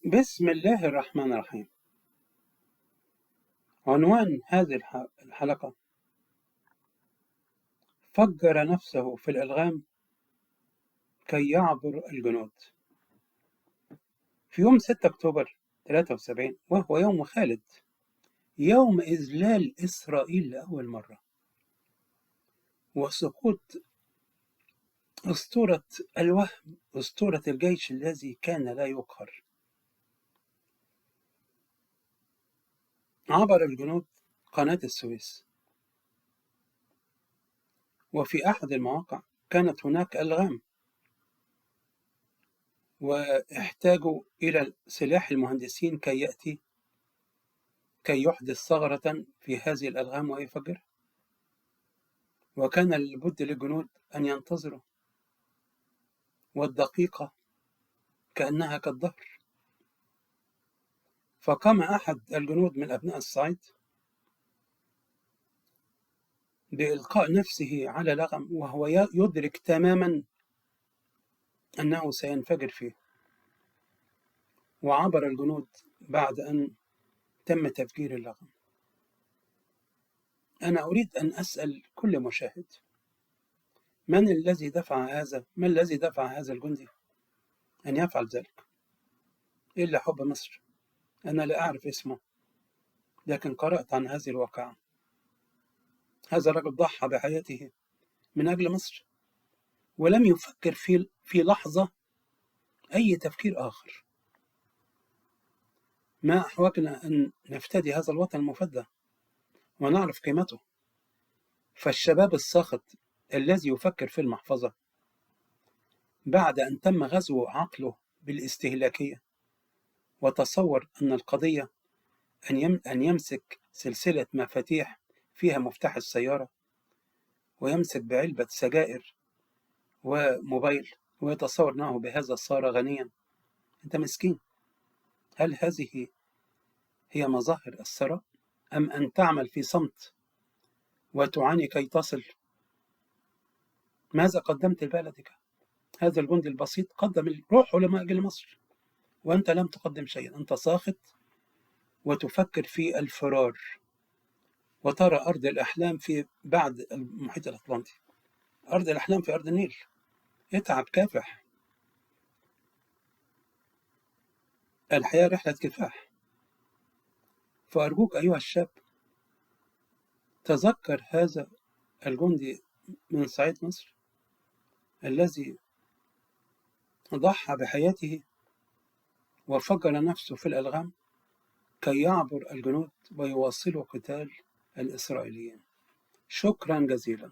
بسم الله الرحمن الرحيم. عنوان هذه الحلقة: فجر نفسه في الألغام كي يعبر الجنود. في يوم 6 أكتوبر 73، وهو يوم خالد، يوم إذلال إسرائيل لأول مرة وسقوط أسطورة الوهم، أسطورة الجيش الذي كان لا يقهر، عبر الجنود قناة السويس، وفي أحد المواقع كانت هناك ألغام، واحتاجوا إلى سلاح المهندسين كي يأتي كي يحدث ثغرة في هذه الألغام ويفجرها، وكان لابد للجنود أن ينتظروا، والدقيقة كأنها كالدهر. فقام أحد الجنود من أبناء الصعيد بإلقاء نفسه على لغم وهو يدرك تماما أنه سينفجر فيه، وعبر الجنود بعد أن تم تفجير اللغم. أنا أريد أن أسأل كل مشاهد: ما الذي دفع هذا الجندي أن يفعل ذلك؟ إلا حب مصر. أنا لا أعرف اسمه، لكن قرأت عن هذه الواقعة. هذا الرجل ضحى بحياته من أجل مصر، ولم يفكر في لحظة أي تفكير آخر. ما أحوجنا أن نفتدي هذا الوطن المفدى ونعرف قيمته. فالشباب الساخط الذي يفكر في المحفظة بعد أن تم غزو عقله بالاستهلاكية، وتصور أن القضية أن يمسك سلسلة مفاتيح فيها مفتاح السيارة، ويمسك بعلبة سجائر وموبايل، ويتصور أنه بهذا صار غنيا. أنت مسكين. هل هذه هي مظاهر الثراء، أم أن تعمل في صمت وتعاني كي تصل؟ ماذا قدمت لبلدك؟ هذا الجندي البسيط قدم روحه لأجل مصر، وأنت لم تقدم شيئا. أنت ساخط وتفكر في الفرار، وترى أرض الأحلام في بعد المحيط الأطلنطي، أرض الأحلام في أرض النيل. اتعب، كافح. الحياة رحلة كفاح. فأرجوك أيها الشاب، تذكر هذا الجندي من صعيد مصر الذي ضحى بحياته وفجر نفسه في الألغام كي يعبر الجنود ويواصلوا قتال الإسرائيليين. شكرا جزيلا.